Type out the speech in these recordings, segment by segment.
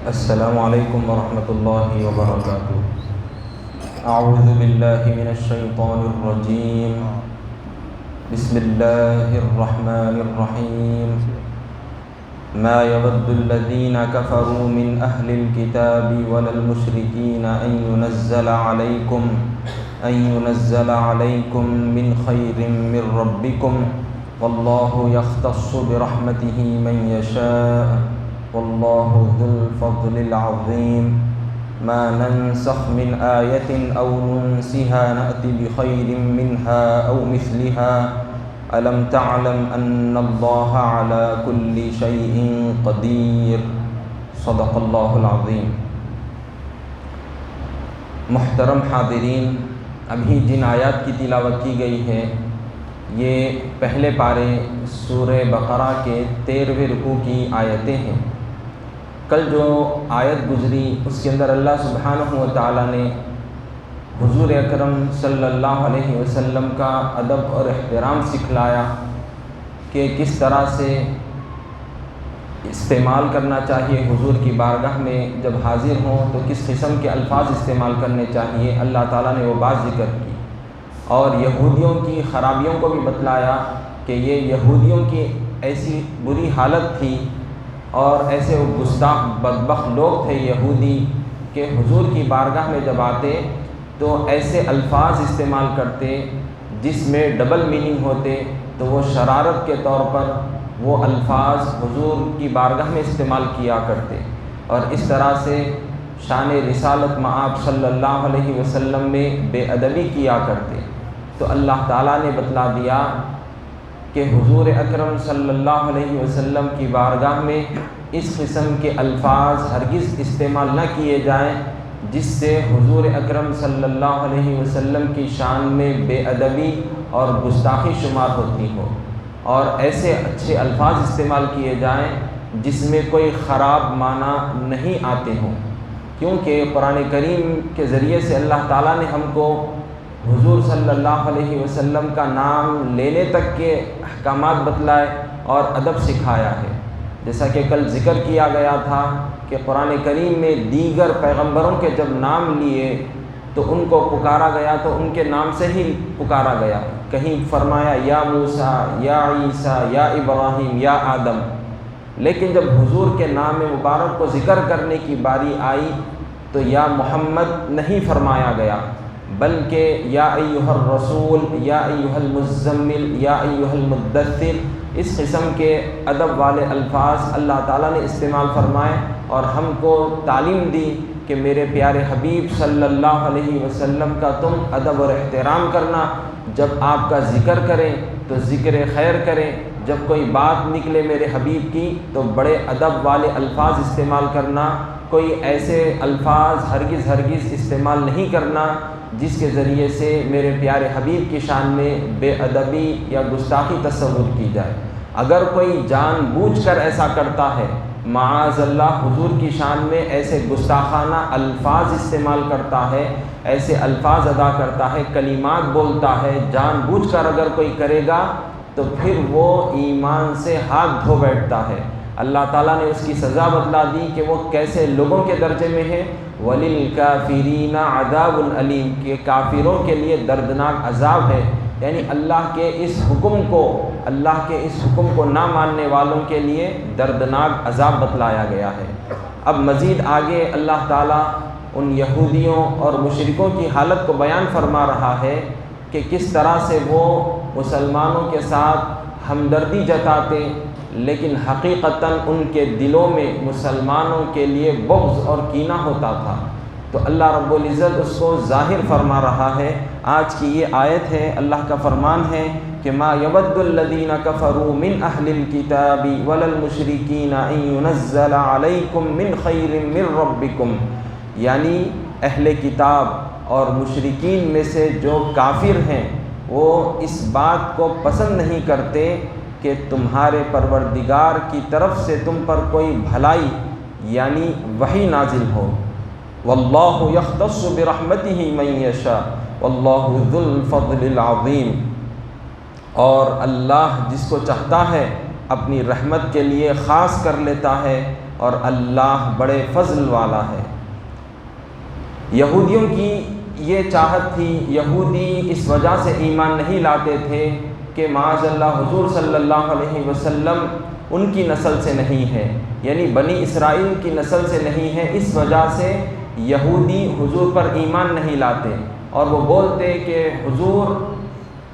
السلام علیکم ورحمۃ اللہ وبرکاتہ۔ اعوذ باللہ من الشیطان الرجیم، بسم اللہ الرحمن الرحیم۔ ما يود الذین کفروا من اہل الکتاب ولا المشرکین ان ينزل علیکم من خیر من ربکم واللہ یختص برحمتہ من یشاء واللہ ذو الفضل العظیم۔ ما ننسخ من آیۃ او ننسها نأت بخیر منها او مثلها الم تعلم ان اللہ علی کل شیء قدیر۔ صدق اللہ العظیم۔ محترم حاضرین، ابھی جن آیات کی تلاوت کی گئی ہے یہ پہلے پارے سورہ بقرہ کے 13ویں رکوع کی آیتیں ہیں۔ کل جو آیت گزری اس کے اندر اللہ سبحانہ و تعالیٰ نے حضور اکرم صلی اللہ علیہ وسلم کا ادب اور احترام سکھلایا کہ کس طرح سے استعمال کرنا چاہیے، حضور کی بارگاہ میں جب حاضر ہوں تو کس قسم کے الفاظ استعمال کرنے چاہیے۔ اللہ تعالیٰ نے وہ بات ذکر کی اور یہودیوں کی خرابیوں کو بھی بتلایا کہ یہ یہودیوں کی ایسی بری حالت تھی اور ایسے وہ گستاخ بدبخت لوگ تھے یہودی کہ حضور کی بارگاہ میں جب آتے تو ایسے الفاظ استعمال کرتے جس میں ڈبل میننگ ہوتے، تو وہ شرارت کے طور پر وہ الفاظ حضور کی بارگاہ میں استعمال کیا کرتے اور اس طرح سے شان رسالت مآب صلی اللہ علیہ وسلم میں بے ادبی کیا کرتے۔ تو اللہ تعالیٰ نے بتلا دیا کہ حضور اکرم صلی اللہ علیہ وسلم کی بارگاہ میں اس قسم کے الفاظ ہرگز استعمال نہ کیے جائیں جس سے حضور اکرم صلی اللہ علیہ وسلم کی شان میں بے ادبی اور گستاخی شمار ہوتی ہو، اور ایسے اچھے الفاظ استعمال کیے جائیں جس میں کوئی خراب معنی نہیں آتے ہوں، کیونکہ قرآن کریم کے ذریعے سے اللہ تعالیٰ نے ہم کو حضور صلی اللہ علیہ وسلم کا نام لینے تک کے احکامات بتلائے اور ادب سکھایا ہے۔ جیسا کہ کل ذکر کیا گیا تھا کہ قرآن کریم میں دیگر پیغمبروں کے جب نام لیے تو ان کو پکارا گیا تو ان کے نام سے ہی پکارا گیا، کہیں فرمایا یا موسیٰ، یا عیسیٰ، یا ابراہیم، یا آدم، لیکن جب حضور کے نام مبارک کو ذکر کرنے کی باری آئی تو یا محمد نہیں فرمایا گیا، بلکہ یا ایھا الرسول، یا ایھا المزمل، یا ایھا المدثر، اس قسم کے ادب والے الفاظ اللہ تعالیٰ نے استعمال فرمائے اور ہم کو تعلیم دی کہ میرے پیارے حبیب صلی اللہ علیہ وسلم کا تم ادب اور احترام کرنا، جب آپ کا ذکر کریں تو ذکر خیر کریں، جب کوئی بات نکلے میرے حبیب کی تو بڑے ادب والے الفاظ استعمال کرنا، کوئی ایسے الفاظ ہرگز استعمال نہیں کرنا جس کے ذریعے سے میرے پیارے حبیب کی شان میں بے ادبی یا گستاخی تصور کی جائے۔ اگر کوئی جان بوجھ کر ایسا کرتا ہے، معاذ اللہ حضور کی شان میں ایسے گستاخانہ الفاظ استعمال کرتا ہے، ایسے الفاظ ادا کرتا ہے، کلمات بولتا ہے، جان بوجھ کر اگر کوئی کرے گا تو پھر وہ ایمان سے ہاتھ دھو بیٹھتا ہے۔ اللہ تعالیٰ نے اس کی سزا بتلا دی کہ وہ کیسے لوگوں کے درجے میں ہے۔ وَلِلْكَافِرِينَ عَذَابٌ أَلِيمٌ، کہ کافروں کے لیے دردناک عذاب ہے، یعنی اللہ کے اس حکم کو نہ ماننے والوں کے لیے دردناک عذاب بتلایا گیا ہے۔ اب مزید آگے اللہ تعالیٰ ان یہودیوں اور مشرکوں کی حالت کو بیان فرما رہا ہے کہ کس طرح سے وہ مسلمانوں کے ساتھ ہمدردی جتاتے لیکن حقیقتاً ان کے دلوں میں مسلمانوں کے لیے بغض اور کینہ ہوتا تھا۔ تو اللہ رب العزت اس کو ظاہر فرما رہا ہے۔ آج کی یہ آیت ہے، اللہ کا فرمان ہے کہ ما یود الذین کفروا من اہل الکتاب ولا المشرکین ان ینزل علیکم من خیر من ربکم، یعنی اہل کتاب اور مشرکین میں سے جو کافر ہیں وہ اس بات کو پسند نہیں کرتے کہ تمہارے پروردگار کی طرف سے تم پر کوئی بھلائی یعنی وحی نازل ہو۔ واللہ یختص برحمتہ من یشاء واللہ ذو الفضل العظیم، اور اللہ جس کو چاہتا ہے اپنی رحمت کے لیے خاص کر لیتا ہے اور اللہ بڑے فضل والا ہے۔ یہودیوں کی یہ چاہت تھی، یہودی اس وجہ سے ایمان نہیں لاتے تھے کہ معاذ اللہ حضور صلی اللہ علیہ وسلم ان کی نسل سے نہیں ہے، یعنی بنی اسرائیل کی نسل سے نہیں ہے، اس وجہ سے یہودی حضور پر ایمان نہیں لاتے، اور وہ بولتے کہ حضور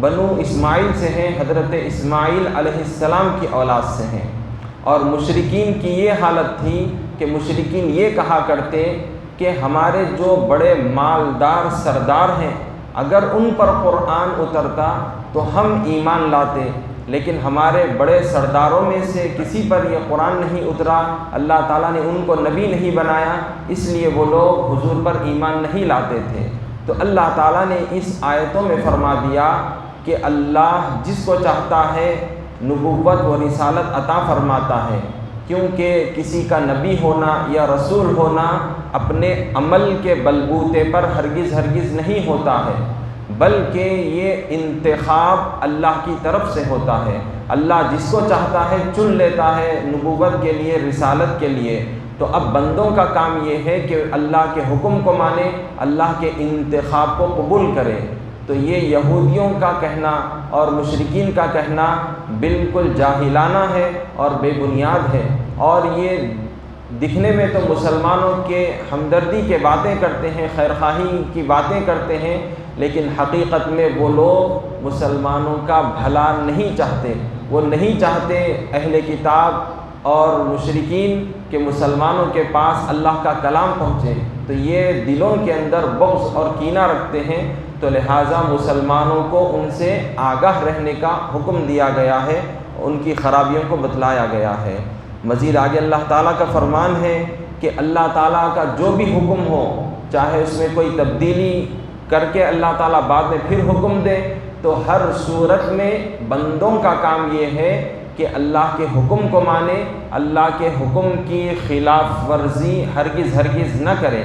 بنو اسماعیل سے ہیں، حضرت اسماعیل علیہ السلام کی اولاد سے ہیں۔ اور مشرکین کی یہ حالت تھی کہ مشرکین یہ کہا کرتے کہ ہمارے جو بڑے مالدار سردار ہیں، اگر ان پر قرآن اترتا تو ہم ایمان لاتے، لیکن ہمارے بڑے سرداروں میں سے کسی پر یہ قرآن نہیں اترا، اللہ تعالیٰ نے ان کو نبی نہیں بنایا، اس لیے وہ لوگ حضور پر ایمان نہیں لاتے تھے۔ تو اللہ تعالیٰ نے اس آیتوں میں فرما دیا کہ اللہ جس کو چاہتا ہے نبوت و رسالت عطا فرماتا ہے، کیونکہ کسی کا نبی ہونا یا رسول ہونا اپنے عمل کے بلبوتے پر ہرگز نہیں ہوتا ہے، بلکہ یہ انتخاب اللہ کی طرف سے ہوتا ہے۔ اللہ جس کو چاہتا ہے چن لیتا ہے نبوت کے لیے، رسالت کے لیے۔ تو اب بندوں کا کام یہ ہے کہ اللہ کے حکم کو مانے، اللہ کے انتخاب کو قبول کرے۔ تو یہ یہودیوں کا کہنا اور مشرکین کا کہنا بالکل جاہلانہ ہے اور بے بنیاد ہے، اور یہ دکھنے میں تو مسلمانوں کے ہمدردی کے باتیں کرتے ہیں، خیرخواہی کی باتیں کرتے ہیں، لیکن حقیقت میں وہ لوگ مسلمانوں کا بھلا نہیں چاہتے۔ وہ نہیں چاہتے اہل کتاب اور مشرکین کہ مسلمانوں کے پاس اللہ کا کلام پہنچے، تو یہ دلوں کے اندر بغض اور کینہ رکھتے ہیں، تو لہٰذا مسلمانوں کو ان سے آگاہ رہنے کا حکم دیا گیا ہے، ان کی خرابیوں کو بتلایا گیا ہے۔ مزید آگے اللہ تعالیٰ کا فرمان ہے کہ اللہ تعالیٰ کا جو بھی حکم ہو، چاہے اس میں کوئی تبدیلی کر کے اللہ تعالیٰ بعد میں پھر حکم دے، تو ہر صورت میں بندوں کا کام یہ ہے کہ اللہ کے حکم کو مانے، اللہ کے حکم کی خلاف ورزی ہرگز نہ کرے۔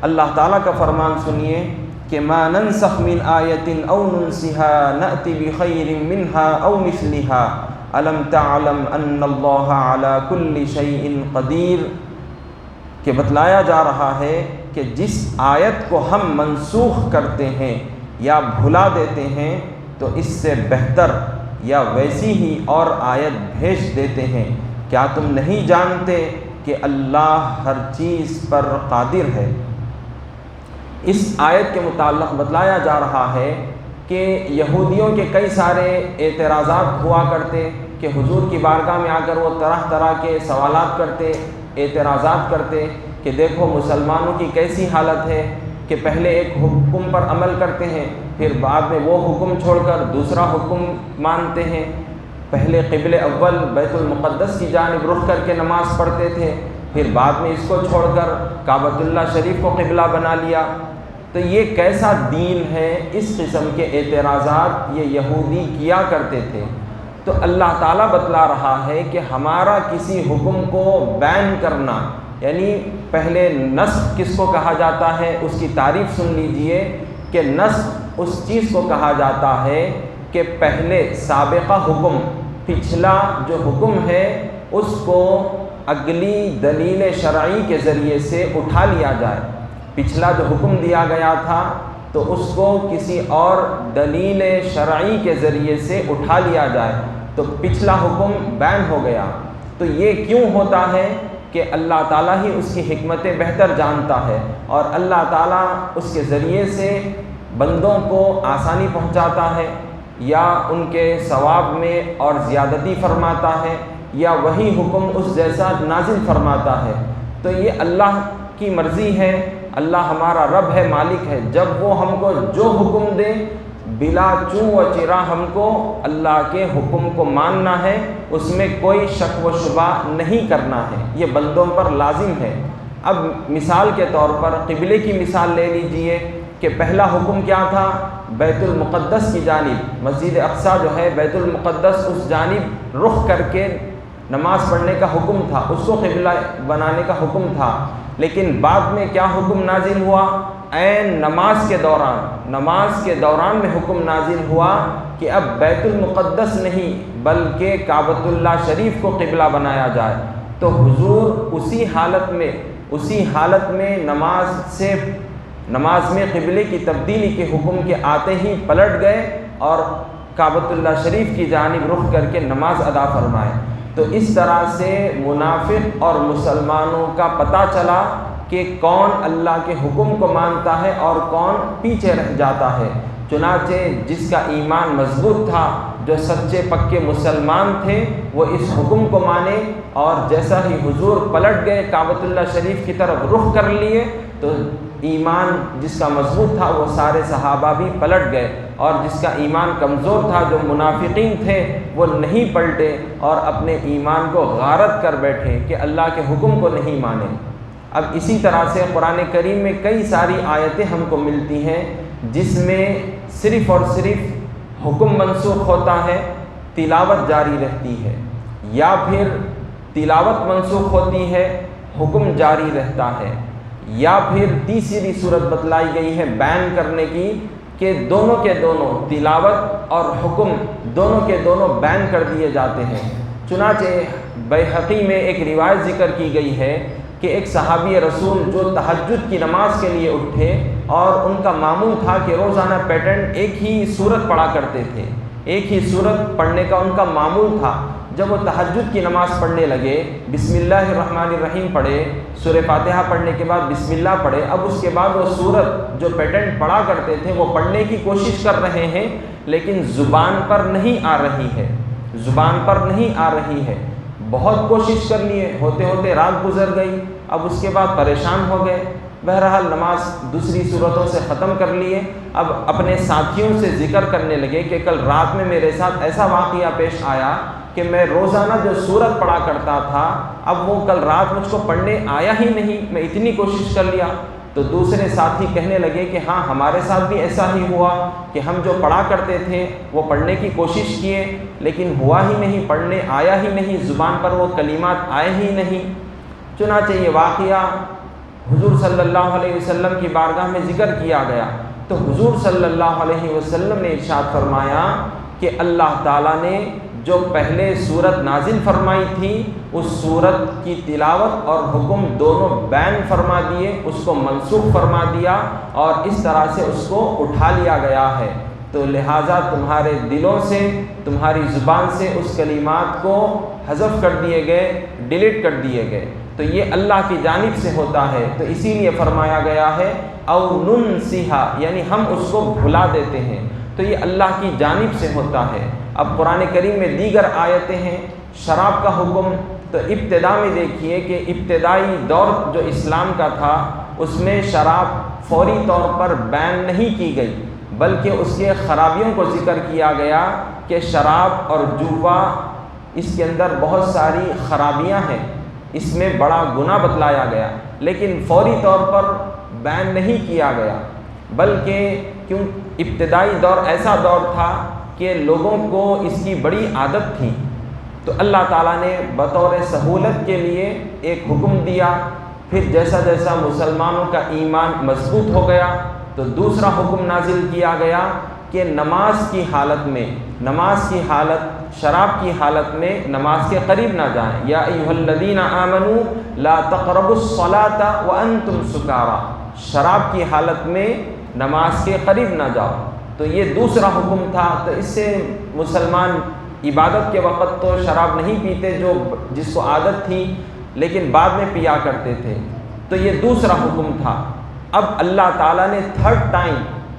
اللہ تعالیٰ کا فرمان سنیے کہ ما ننسخ من آیت او ننسها نأتی بخیر منها او مثلها الم تعلم ان اللہ علی کل شیء قدیر، کہ بتلایا جا رہا ہے کہ جس آیت کو ہم منسوخ کرتے ہیں یا بھلا دیتے ہیں تو اس سے بہتر یا ویسی ہی اور آیت بھیج دیتے ہیں، کیا تم نہیں جانتے کہ اللہ ہر چیز پر قادر ہے۔ اس آیت کے متعلق بتلایا جا رہا ہے کہ یہودیوں کے کئی سارے اعتراضات ہوا کرتے کہ حضور کی بارگاہ میں آ کر وہ طرح طرح کے سوالات کرتے، اعتراضات کرتے کہ دیکھو مسلمانوں کی کیسی حالت ہے کہ پہلے ایک حکم پر عمل کرتے ہیں، پھر بعد میں وہ حکم چھوڑ کر دوسرا حکم مانتے ہیں، پہلے قبلہ اول بیت المقدس کی جانب رخ کر کے نماز پڑھتے تھے، پھر بعد میں اس کو چھوڑ کر کعبۃ اللہ شریف کو قبلہ بنا لیا۔ تو یہ کیسا دین ہے؟ اس قسم کے اعتراضات یہ یہودی کیا کرتے تھے۔ تو اللہ تعالیٰ بتلا رہا ہے کہ ہمارا کسی حکم کو بین کرنا، یعنی پہلے نسخ کس کو کہا جاتا ہے اس کی تعریف سن لیجئے کہ نسخ اس چیز کو کہا جاتا ہے کہ پہلے سابقہ حکم، پچھلا جو حکم ہے اس کو اگلی دلیل شرعی کے ذریعے سے اٹھا لیا جائے۔ پچھلا جو حکم دیا گیا تھا تو اس کو کسی اور دلیل شرعی کے ذریعے سے اٹھا لیا جائے، تو پچھلا حکم بین ہو گیا۔ تو یہ کیوں ہوتا ہے کہ اللہ تعالیٰ ہی اس کی حکمت بہتر جانتا ہے، اور اللہ تعالیٰ اس کے ذریعے سے بندوں کو آسانی پہنچاتا ہے، یا ان کے ثواب میں اور زیادتی فرماتا ہے، یا وہی حکم اس جیسا نازل فرماتا ہے۔ تو یہ اللہ کی مرضی ہے، اللہ ہمارا رب ہے، مالک ہے، جب وہ ہم کو جو حکم دے بلا چوں و چرا ہم کو اللہ کے حکم کو ماننا ہے، اس میں کوئی شک و شبہ نہیں کرنا ہے، یہ بندوں پر لازم ہے۔ اب مثال کے طور پر قبلے کی مثال لے لیجئے کہ پہلا حکم کیا تھا؟ بیت المقدس کی جانب، مسجد اقصیٰ جو ہے بیت المقدس، اس جانب رخ کر کے نماز پڑھنے کا حکم تھا، اس کو قبلہ بنانے کا حکم تھا۔ لیکن بعد میں کیا حکم نازل ہوا؟ عین نماز کے دوران میں حکم نازل ہوا کہ اب بیت المقدس نہیں بلکہ کعبۃ اللہ شریف کو قبلہ بنایا جائے۔ تو حضور اسی حالت میں نماز میں قبلے کی تبدیلی کے حکم کے آتے ہی پلٹ گئے اور کعبۃ اللہ شریف کی جانب رخ کر کے نماز ادا فرمائے۔ تو اس طرح سے منافق اور مسلمانوں کا پتہ چلا کہ کون اللہ کے حکم کو مانتا ہے اور کون پیچھے رہ جاتا ہے۔ چنانچہ جس کا ایمان مضبوط تھا، جو سچے پکے مسلمان تھے، وہ اس حکم کو مانے، اور جیسا ہی حضور پلٹ گئے کعبۃ اللہ شریف کی طرف رخ کر لیے تو ایمان جس کا مضبوط تھا وہ سارے صحابہ بھی پلٹ گئے، اور جس کا ایمان کمزور تھا، جو منافقین تھے، وہ نہیں پلٹے اور اپنے ایمان کو غارت کر بیٹھے کہ اللہ کے حکم کو نہیں مانے۔ اب اسی طرح سے قرآن کریم میں کئی ساری آیتیں ہم کو ملتی ہیں جس میں صرف اور صرف حکم منسوخ ہوتا ہے، تلاوت جاری رہتی ہے، یا پھر تلاوت منسوخ ہوتی ہے، حکم جاری رہتا ہے، یا پھر تیسری صورت بتلائی گئی ہے بیان کرنے کی کہ دونوں کے دونوں تلاوت اور حکم دونوں کے دونوں بیان کر دیے جاتے ہیں۔ چنانچہ بیہقی میں ایک روایت ذکر کی گئی ہے کہ ایک صحابی رسول جو تہجد کی نماز کے لیے اٹھے اور ان کا معمول تھا کہ روزانہ پیٹرن ایک ہی سورت پڑھا کرتے تھے، ایک ہی سورت پڑھنے کا ان کا معمول تھا۔ جب وہ تہجد کی نماز پڑھنے لگے، بسم اللہ الرحمن الرحیم پڑھے، سورہ فاتحہ پڑھنے کے بعد بسم اللہ پڑھے، اب اس کے بعد وہ سورت جو پیٹرن پڑھا کرتے تھے وہ پڑھنے کی کوشش کر رہے ہیں، لیکن زبان پر نہیں آ رہی ہے، بہت کوشش کر لیے، ہوتے ہوتے رات گزر گئی، اب اس کے بعد پریشان ہو گئے، بہرحال نماز دوسری صورتوں سے ختم کر لیے، اب اپنے ساتھیوں سے ذکر کرنے لگے کہ کل رات میں میرے ساتھ ایسا واقعہ پیش آیا کہ میں روزانہ جو سورت پڑھا کرتا تھا اب وہ کل رات مجھ کو پڑھنے آیا ہی نہیں، میں اتنی کوشش کر لیا۔ تو دوسرے ساتھی کہنے لگے کہ ہاں ہمارے ساتھ بھی ایسا ہی ہوا کہ ہم جو پڑھا کرتے تھے وہ پڑھنے کی کوشش کیے لیکن ہوا ہی نہیں، پڑھنے آیا ہی نہیں، زبان پر وہ کلمات آئے ہی نہیں۔ چنانچہ یہ واقعہ حضور صلی اللہ علیہ وسلم کی بارگاہ میں ذکر کیا گیا تو حضور صلی اللہ علیہ وسلم نے ارشاد فرمایا کہ اللہ تعالیٰ نے جو پہلے صورت نازل فرمائی تھی اس صورت کی تلاوت اور حکم دونوں بیان فرما دیے، اس کو منسوخ فرما دیا اور اس طرح سے اس کو اٹھا لیا گیا ہے۔ تو لہٰذا تمہارے دلوں سے، تمہاری زبان سے اس کلمات کو حذف کر دیے گئے، ڈیلیٹ کر دیے گئے۔ تو یہ اللہ کی جانب سے ہوتا ہے، تو اسی لیے فرمایا گیا ہے او ننسیھا، یعنی ہم اس کو بھلا دیتے ہیں، تو یہ اللہ کی جانب سے ہوتا ہے۔ اب قرآن کریم میں دیگر آیتیں ہیں، شراب کا حکم، تو ابتدا میں دیکھیے کہ ابتدائی دور جو اسلام کا تھا اس میں شراب فوری طور پر بین نہیں کی گئی، بلکہ اس کے خرابیوں کو ذکر کیا گیا کہ شراب اور جوا اس کے اندر بہت ساری خرابیاں ہیں، اس میں بڑا گناہ بتلایا گیا، لیکن فوری طور پر بین نہیں کیا گیا، بلکہ کیوں ابتدائی دور ایسا دور تھا کہ لوگوں کو اس کی بڑی عادت تھی، تو اللہ تعالیٰ نے بطور سہولت کے لیے ایک حکم دیا، پھر جیسا جیسا مسلمانوں کا ایمان مضبوط ہو گیا تو دوسرا حکم نازل کیا گیا کہ نماز کی حالت شراب کی حالت میں نماز کے قریب نہ جائیں، یا ایھا الذین آمنوا لا تقربوا الصلاۃ وانتم سکارا، شراب کی حالت میں نماز کے قریب نہ جاؤ۔ تو یہ دوسرا حکم تھا، تو اس سے مسلمان عبادت کے وقت تو شراب نہیں پیتے جس کو عادت تھی، لیکن بعد میں پیا کرتے تھے، تو یہ دوسرا حکم تھا۔ اب اللہ تعالیٰ نے تھرڈ ٹائم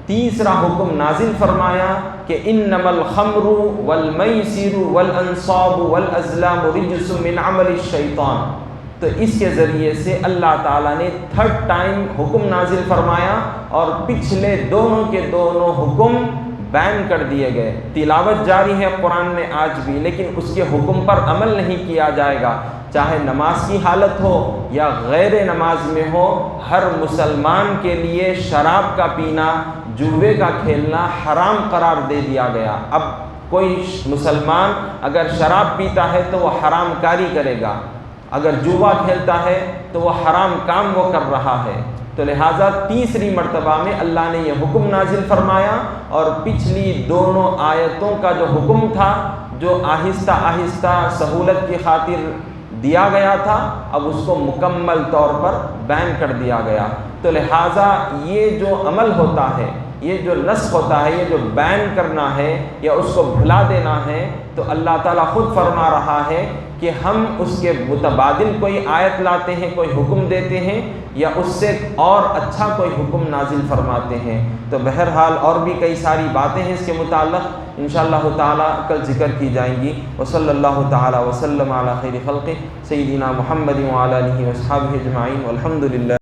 تیسرا حکم نازل فرمایا کہ انما الخمر والمیسر والانصاب والازلام رجس من عمل الشیطان، تو اس کے ذریعے سے اللہ تعالیٰ نے تھرڈ ٹائم حکم نازل فرمایا اور پچھلے دونوں کے دونوں حکم بیان کر دیے گئے۔ تلاوت جاری ہے قرآن میں آج بھی، لیکن اس کے حکم پر عمل نہیں کیا جائے گا، چاہے نماز کی حالت ہو یا غیر نماز میں ہو، ہر مسلمان کے لیے شراب کا پینا، جوے کا کھیلنا حرام قرار دے دیا گیا۔ اب کوئی مسلمان اگر شراب پیتا ہے تو وہ حرام کاری کرے گا، اگر جوا کھیلتا ہے تو وہ حرام کام وہ کر رہا ہے۔ تو لہٰذا تیسری مرتبہ میں اللہ نے یہ حکم نازل فرمایا، اور پچھلی دونوں آیتوں کا جو حکم تھا، جو آہستہ آہستہ سہولت کی خاطر دیا گیا تھا اب اس کو مکمل طور پر بین کر دیا گیا۔ تو لہٰذا یہ جو عمل ہوتا ہے، یہ جو نسخ ہوتا ہے، یہ جو بین کرنا ہے یا اس کو بھلا دینا ہے، تو اللہ تعالیٰ خود فرما رہا ہے کہ ہم اس کے متبادل کوئی آیت لاتے ہیں، کوئی حکم دیتے ہیں، یا اس سے اور اچھا کوئی حکم نازل فرماتے ہیں۔ تو بہرحال اور بھی کئی ساری باتیں ہیں اس کے متعلق، انشاءاللہ تعالیٰ کل ذکر کی جائیں گی۔ وصلی اللہ تعالیٰ وسلم علی خیر خلقہ سیدنا محمد وعلی آلہ واصحابہ اجمعین والحمد للہ۔